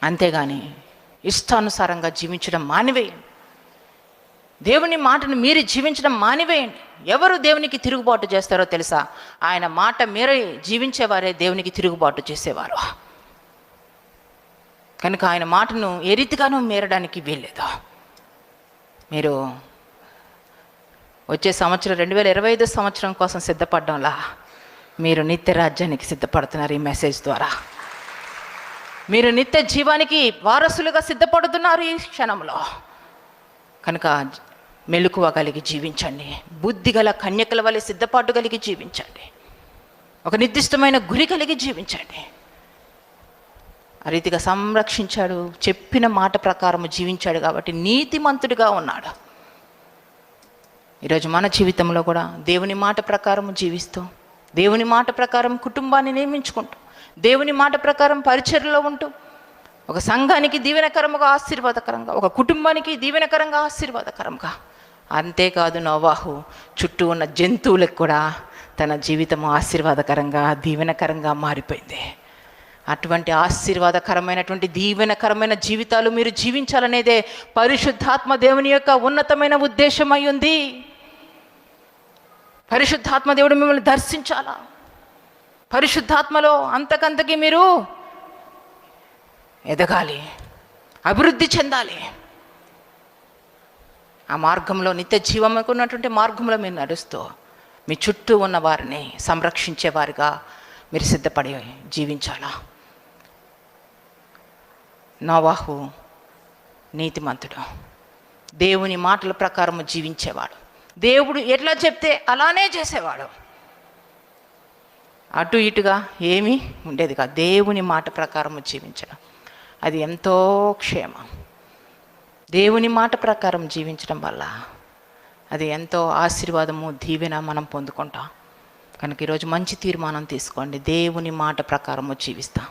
అంతేగాని ఇష్టానుసారంగా జీవించడం మానివేయండి. దేవుని మాటను మీరు జీవించడం మానివేయండి. ఎవరు దేవునికి తిరుగుబాటు చేస్తారో తెలుసా? ఆయన మాట మీరే జీవించేవారే దేవునికి తిరుగుబాటు చేసేవారు. కనుక ఆయన మాటను ఏ రీతిగానూ మీరడానికి వీల్లేదు. మీరు వచ్చే సంవత్సరం 2025 సంవత్సరం కోసం సిద్ధపడడంలా మీరు నిత్య రాజ్యానికి సిద్ధపడుతున్నారు. ఈ మెసేజ్ ద్వారా మీరు నిత్య జీవానికి వారసులుగా సిద్ధపడుతున్నారు ఈ క్షణంలో. కనుక మెలకువ కలిగి జీవించండి. బుద్ధి గల కన్యకల వలె సిద్ధపాటు కలిగి జీవించండి. ఒక నిర్దిష్టమైన గురి కలిగి జీవించండి. ఆ రీతిగా సంరక్షించాడు, చెప్పిన మాట ప్రకారం జీవించాడు కాబట్టి నీతిమంతుడిగా ఉన్నాడు. ఈరోజు మన జీవితంలో కూడా దేవుని మాట ప్రకారం జీవిస్తూ, దేవుని మాట ప్రకారం కుటుంబాన్ని నియమించుకుంటూ, దేవుని మాట ప్రకారం పరిచర్యలో ఉంటూ, ఒక సంఘానికి దీవెనకరంగా ఆశీర్వాదకరంగా, ఒక కుటుంబానికి దీవెనకరంగా ఆశీర్వాదకరంగా, అంతేకాదు నోవాహు చుట్టూ ఉన్న జంతువులకు కూడా తన జీవితం ఆశీర్వాదకరంగా దీవెనకరంగా మారిపోయింది. అటువంటి ఆశీర్వాదకరమైనటువంటి దీవెనకరమైన జీవితాలు మీరు జీవించాలనేదే పరిశుద్ధాత్మ దేవుని యొక్క ఉన్నతమైన ఉద్దేశమై ఉంది. పరిశుద్ధాత్మ దేవుడు మిమ్మల్ని దర్శించాలా. పరిశుద్ధాత్మలో అంతకంతకి మీరు ఎదగాలి, అభివృద్ధి చెందాలి. ఆ మార్గంలో నిత్య జీవముకున్నటువంటి మార్గంలో మీరు నడుస్తూ మీ చుట్టూ ఉన్న వారిని సంరక్షించేవారిగా మీరు సిద్ధపడి జీవించాలా. నోవాహు నీతిమంతుడు, దేవుని మాటల ప్రకారం జీవించేవాడు. దేవుడు ఎట్లా చెప్తే అలానే చేసేవాడు. అటు ఇటుగా ఏమీ ఉండేది కాదు. దేవుని మాట ప్రకారం జీవించడం అది ఎంతో క్షేమం. దేవుని మాట ప్రకారం జీవించడం వల్ల అది ఎంతో ఆశీర్వాదము, దీవెన మనం పొందుకుంటాం. కనుక ఈరోజు మంచి తీర్మానం తీసుకోండి. దేవుని మాట ప్రకారము జీవిస్తాం.